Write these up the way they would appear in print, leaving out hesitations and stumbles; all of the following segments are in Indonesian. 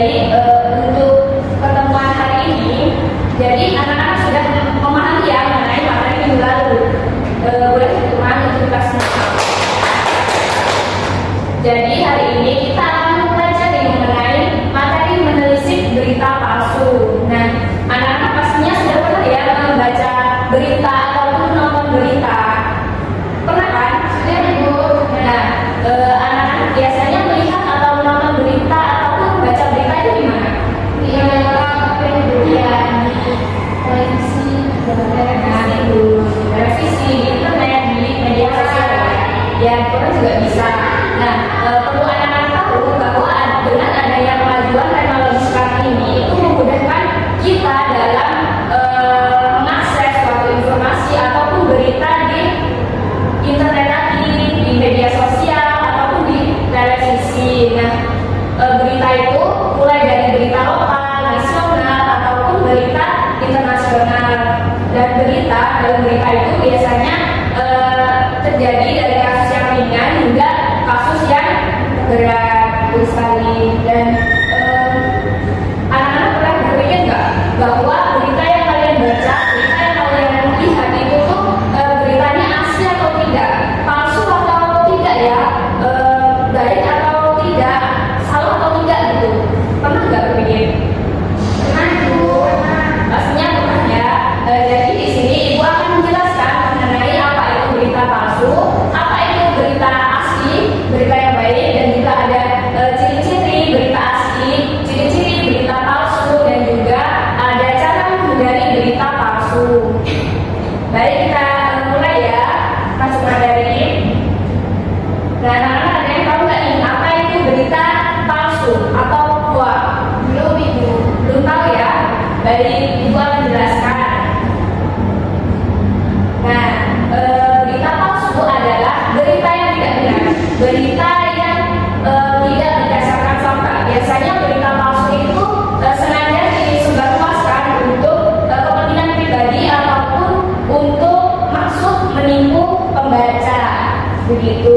Baik, untuk pertemuan hari ini, jadi anak-anak sudah memahami ya mengenai materi minggu lalu. Boleh teman untuk kita semua. Jadi hari ini kita akan mempelajari mengenai materi menelisik berita palsu. Nah, anak-anak pastinya sudah pernah ya membaca berita ataupun menonton berita. Pernah kan? Sudah Ibu. Nah, anak-anak biasanya melihat atau menonton berita ataupun baca berita itu di mana? Di televisi, di internet, di media sosial ya, kita juga bisa. Nah, perlu anak-anak tahu bahwa dengan adanya kemajuan teknologi sekarang ini itu memudahkan kita dalam mengakses suatu informasi ataupun berita di internet tadi, di media sosial ataupun di televisi. Nah, berita itu mulai dari berita lokal, nasional ataupun berita internasional. Dan dalam berita itu biasanya terjadi dari kasus yang ringan hingga kasus yang berat sekali. Dan anak-anak pernah berpikir nggak bahwa berita yang kalian baca, berita yang kalian lihat itu tuh beritanya asli atau tidak, palsu atau tidak ya, baik atau tidak, salah atau tidak gitu. Pernah nggak berpikir? Pernah Bu, pastinya pernah ya. Jadi di sini Ibu akan menjelaskan mengenai apa itu berita palsu, apa itu berita asli, berita yang baik, dan juga ada ciri-ciri berita asli, ciri-ciri berita palsu, dan juga ada cara menghindari berita palsu. Baik, kita mulai ya, masuk materi. Nah, anak-anak ada yang tahu nggak nih apa itu berita palsu atau hoax? Belum Ibu, belum tahu ya. Baik, Ibu akan jelaskan. Nah, berita palsu adalah berita yang tidak benar, berita yang tidak berdasarkan fakta. Biasanya berita palsu itu sengaja disebarluaskan untuk kepentingan pribadi ataupun untuk maksud menipu pembaca. Begitu.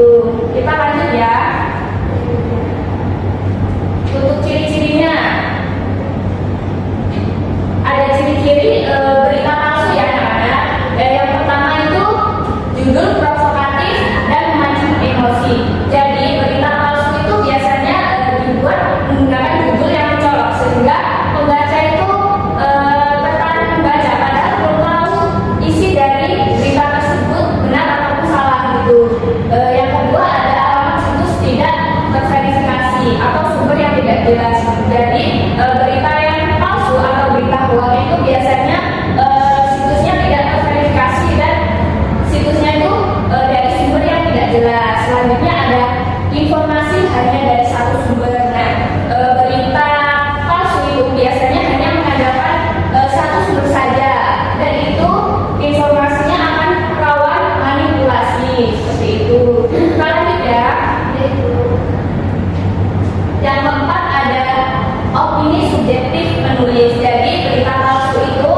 Kita lanjut ya. Untuk ciri-cirinya, ada ciri-ciri berita palsu ya anak-anak. Yang pertama itu judul provokatif dan memancing emosi. Jadi berita palsu itu biasanya dibuat menggunakan judul yang mencolok sehingga pembaca itu tertarik membaca padahal belum tahu isi dari berita tersebut benar ataupun salah gitu. Yang kedua ada alamat situs tidak terverifikasi atau sumber yang tidak jelas. Jadi berita yang palsu atau berita hoax itu biasanya situsnya tidak terverifikasi dan situsnya itu dari sumber yang tidak jelas. Selanjutnya ada informasi hanya dari satu sumber. Nah, berita palsu itu biasanya hanya mengandalkan satu sumber saja dan itu informasinya akan rawan manipulasi seperti itu. Kita lanjut ya. Yang keempat ada opini subjektif penulis. Jadi berita palsu itu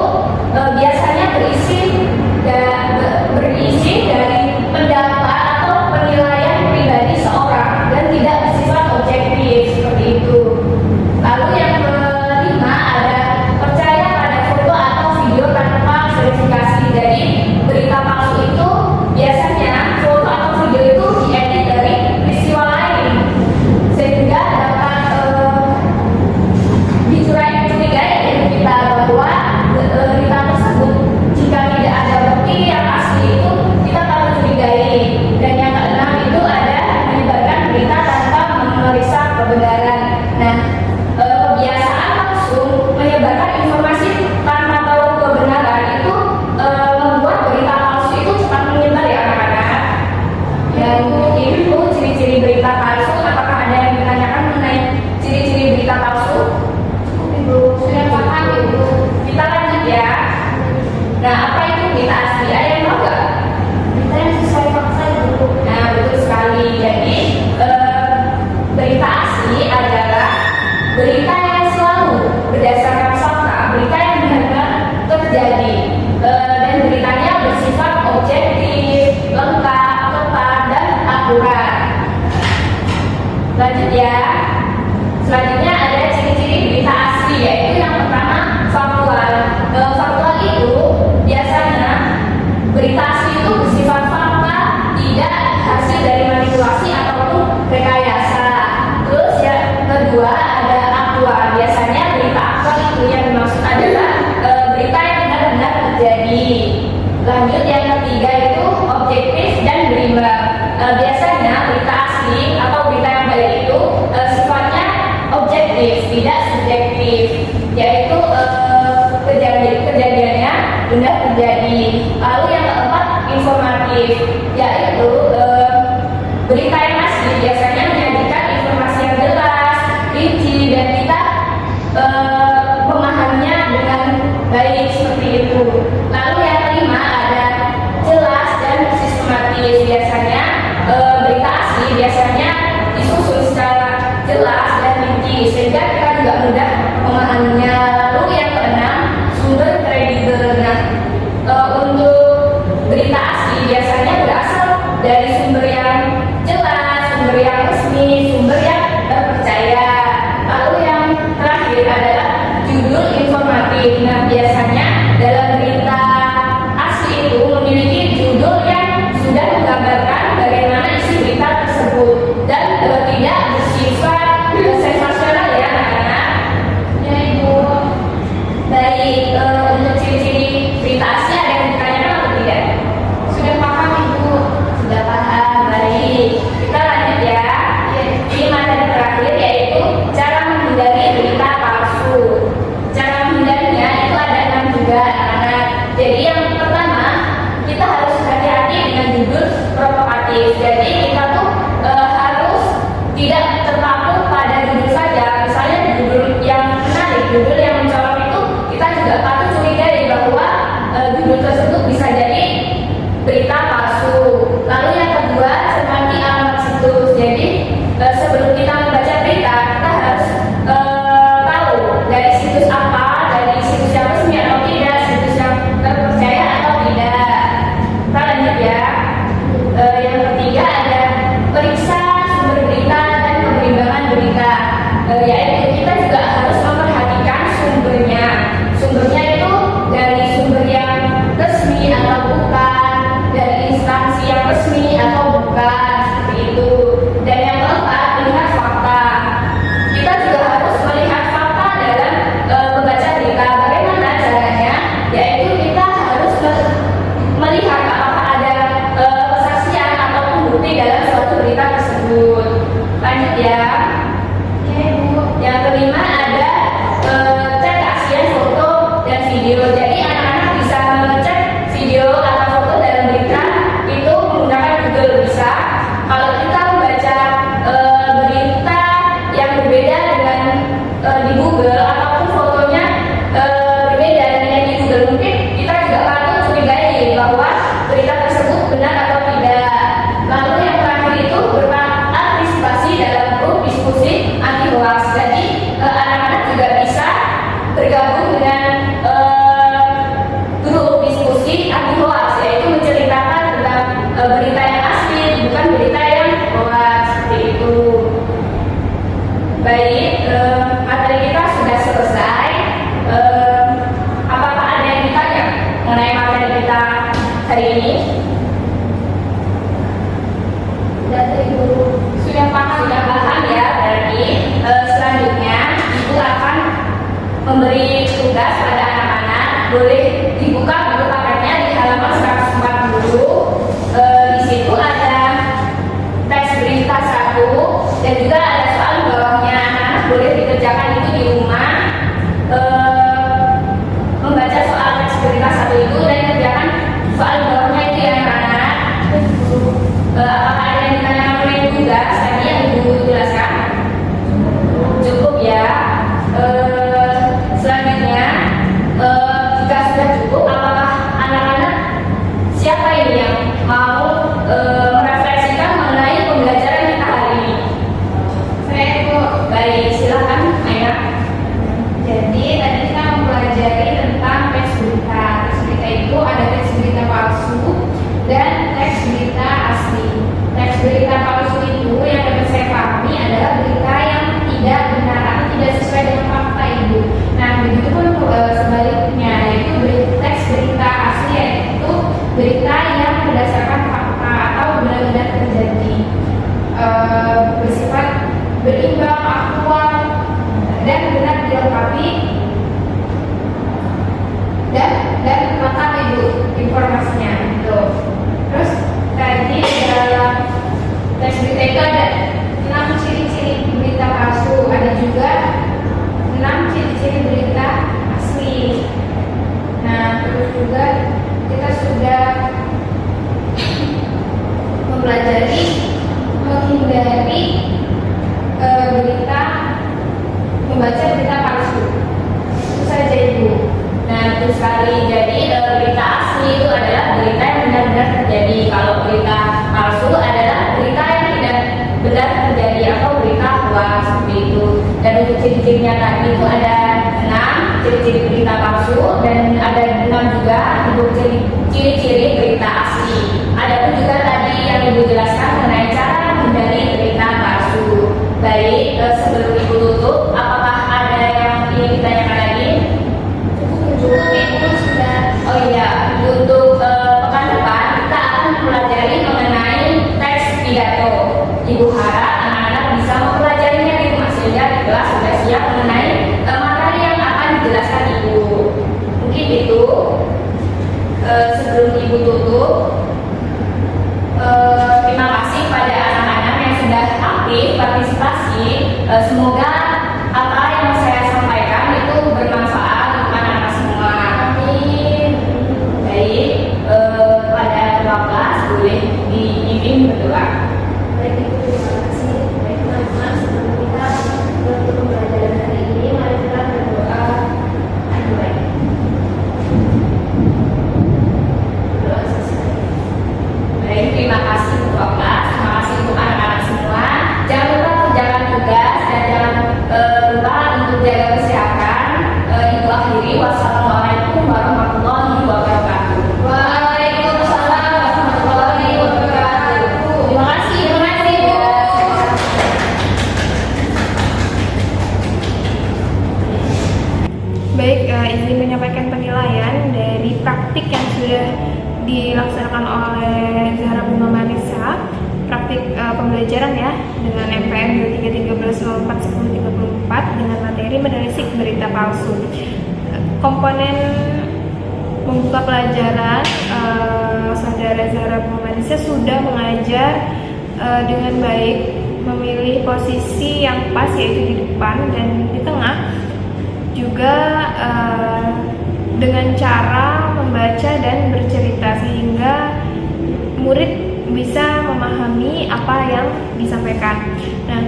biasanya berisi dari pendapat atau penilaian pribadi seorang dan tidak bersifat objektif seperti itu. Lalu yang kelima ada percaya pada foto atau video tanpa verifikasi. Jadi berita palsu itu biasanya foto atau video itu diedit dari peristiwa lain sehingga dapat dicurigai kita bahwa berita tersebut jika tidak ada bukti yang asli itu kita patut curigai. Dan yang keenam itu ada menyebarkan berita tanpa memeriksa kebenaran. Nah, kebiasaan langsung menyebarkan informasi tanpa tahu kebenaran itu membuat berita palsu itu cepat menyebar ya anak-anak. Dan itu ciri-ciri berita palsu. Apakah ada yang ditanyakan mengenai ciri-ciri berita palsu? Ibu sudah paham Ibu. Kita lanjut ya. Nah, apa itu berita asli? Ada yang tahu nggak? Berita yang sesuai fakta Ibu. Nah, betul sekali. Jadi berita asli adalah berita yang selalu berdasarkan fakta, berita yang benar-benar terjadi, dan beritanya bersifat objektif, lengkap, tepat, dan akurat. Lanjut ya. Selanjutnya ada ciri-ciri biasanya berita asli atau berita yang baik itu sifatnya objektif, tidak subjektif, yaitu kejadiannya benar terjadi. Lalu yang keempat informatif, yaitu berita yang asli biasanya menyajikan informasi yang jelas, rinci, dan kita memahaminya dengan baik seperti itu. Lalu yang kelima ada jelas dan sistematis. Biasanya berita asli biasanya disusun secara jelas dan rinci sehingga kita juga mudah memahaminya. Lalu yang keenam sumber kredibel. Untuk berita asli biasanya berasal dari sumber yang jelas, sumber yang resmi, sumber yang terpercaya. Lalu yang terakhir adalah judul informatif. Nah, biasanya dalam berita asli itu memiliki judul yang sudah menggambarkan bagaimana isi berita tersebut dan tidak bersifat sensasional ya anak-anak. Ya Ibu. Baik, untuk ciri-ciri berita asli ada yang ditanyakan atau tidak? Sudah paham Ibu? Sudah paham, baik. Kita lanjut ya. Ini materi terakhir yaitu cara menghindari berita palsu. Cara menghindarinya itu ada 6 juga anak-anak. Jadi yang pertama, kita harus hati-hati dengan judul provokatif. Jadi kita tuh harus tidak terpaku pada judul saja. Misalnya judul yang menarik, judul yang mencolok itu kita juga patut curigai bahwa judul tersebut bisa jadi berita palsu. Lalu yang kedua, cermati alamat situs. Jadi sebelum kita membaca berita, kita harus tahu dari situs apa, dari situs yang resmi atau tidak, situs yang terpercaya atau tidak. Kita lanjut ya. Yang ketiga ada periksa sumber berita dan keberimbangan berita. Yaitu kita juga harus memperhatikan sumbernya. Sumbernya itu dari sumber yang resmi atau bukan, dari instansi yang resmi atau bukan, seperti itu. Dan yang keempat, lihat fakta. Kita juga harus melihat fakta dalam membaca berita. Bagaimana caranya? Yaitu kita harus melihat apakah ada kesaksian ataupun bukti dalam suatu berita tersebut. Lanjut ya. Yang kelima ada cek keaslian foto dan video. Jadi anak-anak bisa mengecek video atau foto dalam berita itu menggunakan Google bisa. Kalau kita membaca berita yang berbeda dengan di Google ataupun fotonya berbeda dengan yang di Google, mungkin kita juga patut curigai bahwa berita tersebut benar atau tidak. Lalu yang terakhir itu berpartisipasi dalam grup diskusi anti hoax. Jadi anak-anak juga bisa bergabung dengan grup diskusi anti hoax, yaitu menceritakan tentang berita yang asli, bukan berita yang hoax, seperti itu. Baik, materi kita sudah selesai. Apakah ada yang ditanya mengenai materi kita hari ini? Sudah paham ya. Berarti selanjutnya Ibu akan memberi tugas pada anak-anak. Boleh dibuka buku paketnya di halaman 140. Di situ ada teks berita 1 dan juga ada soal di bawahnya. Anak-anak boleh dikerjakan itu di rumah, membaca soal teks berita 1 itu dan kerjakan soal di bawahnya itu ya anak-anak. Apakah ada yang ditanyakan mengenai tugas tadi yang Ibu jelaskan? Cukup ya. Selanjutnya, jika sudah cukup, apakah anak-anak siapa ini yang mau merefleksikan mengenai pembelajaran kita hari ini? Saya Ibu. Baik, silakan Maya. Jadi tadi kita mempelajari tentang teks berita. Teks berita itu ada teks berita palsu dan teks berita asli. Teks berita palsu itu yang dapat saya pahami adalah berita yang tidak benar atau tidak sesuai dengan fakta Ibu. Nah, begitu pun sebaliknya, yaitu teks berita asli yaitu berita yang berdasarkan fakta atau benar-benar terjadi, bersifat berimbang, aktual, dan benar dilengkapi dan lengkap Ibu informasinya gitu. Terus tadi dalam yang tadi itu ada 6 ciri-ciri berita palsu dan ada 6 juga ciri-ciri berita asli. Ada pun juga tadi yang Ibu jelaskan mengenai cara menghindari berita palsu. Baik, sebelum Ibu tutup, apakah ada yang ingin ditanyakan lagi? Cukup Ibu sudah. Oh iya, untuk pekan depan kita akan mempelajari mengenai teks pidato. Ibu harap anak-anak bisa mempelajarinya di rumah sehingga di kelas sudah siap mengenai materi yang akan dijelaskan Ibu. Mungkin itu. Sebelum Ibu tutup, terima kasih pada anak-anak yang sudah aktif partisipasi. Semoga apa yang saya sampaikan itu bermanfaat untuk anak-anak semua. Amin. Baik, pada ketua kelas boleh diimbing berdoa. Baik Ibu, terima kasih. Baik teman-teman, sebelum kita menutup pembelajaran hari ini, mari kita berdoa. Baik. Berdoa selesai. Baik, terima kasih ketua kelas, terima kasih untuk anak-anak semua. Jangan lupa kerjakan tugas dan jangan lupa untuk jaga kesehatan. Ibu akhiri, wassalamualaikum warahmatullahi wabarakatuh. Waalaikumsalam warahmatullahi wabarakatuh. Terima kasih Bu. Baik, izin menyampaikan penilaian dari praktik yang sudah dilaksanakan oleh Zahra Bunga Marissa, praktik pembelajaran ya dengan MPM 2313041034 dengan materi menelisik berita palsu. Komponen membuka pelajaran, Saudara Zahra Bunga Marissa sudah mengajar dengan baik, memilih posisi yang pas yaitu di depan dan di tengah, juga dengan cara membaca dan bercerita sehingga murid bisa memahami apa yang disampaikan. Nah,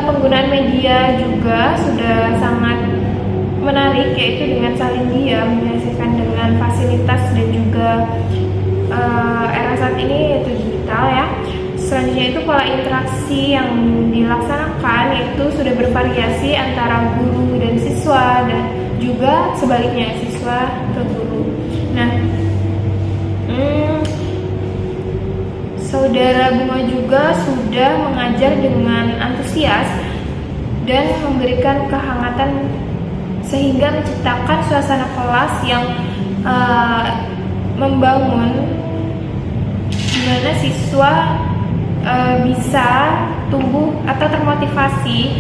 penggunaan media juga sudah sangat menarik, yaitu dengan salin dia menyaksikan dengan fasilitas dan juga era saat ini yaitu digital ya. Selanjutnya itu pola interaksi yang dilaksanakan itu sudah bervariasi antara guru dan siswa dan juga sebaliknya siswa ke guru. Nah, Saudara Bunga juga sudah mengajar dengan antusias dan memberikan kehangatan sehingga menciptakan suasana kelas yang membangun di mana siswa bisa tumbuh atau termotivasi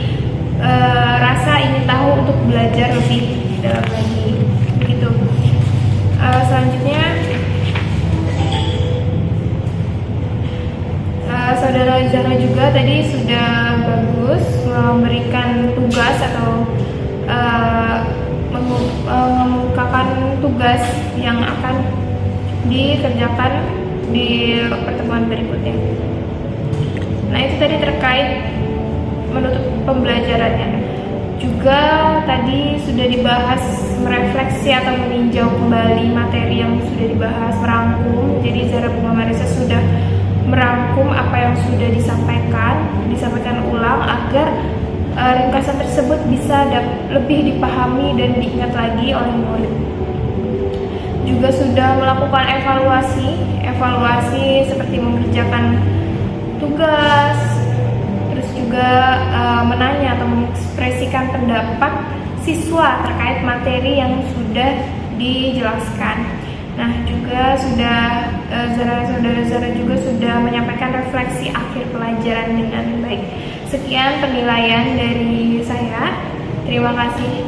rasa ingin tahu untuk belajar lebih dalam lagi begitu. Selanjutnya Saudara Zahra juga tadi sudah bagus memberikan tugas atau mengemukakan tugas yang akan dikerjakan di pertemuan berikutnya. Nah, itu tadi terkait menutup pembelajarannya. Juga tadi sudah dibahas merefleksi atau meninjau kembali materi yang sudah dibahas, merangkum. Jadi Zahra Bunga Marissa sudah merangkum apa yang sudah disampaikan ulang agar ringkasan tersebut bisa lebih dipahami dan diingat lagi oleh murid. Juga sudah melakukan evaluasi seperti mengerjakan tugas, terus juga menanya atau mengekspresikan pendapat siswa terkait materi yang sudah dijelaskan. Nah, juga sudah saudara Zahra juga sudah menyampaikan refleksi akhir pelajaran dengan baik. Sekian penilaian dari saya. Terima kasih.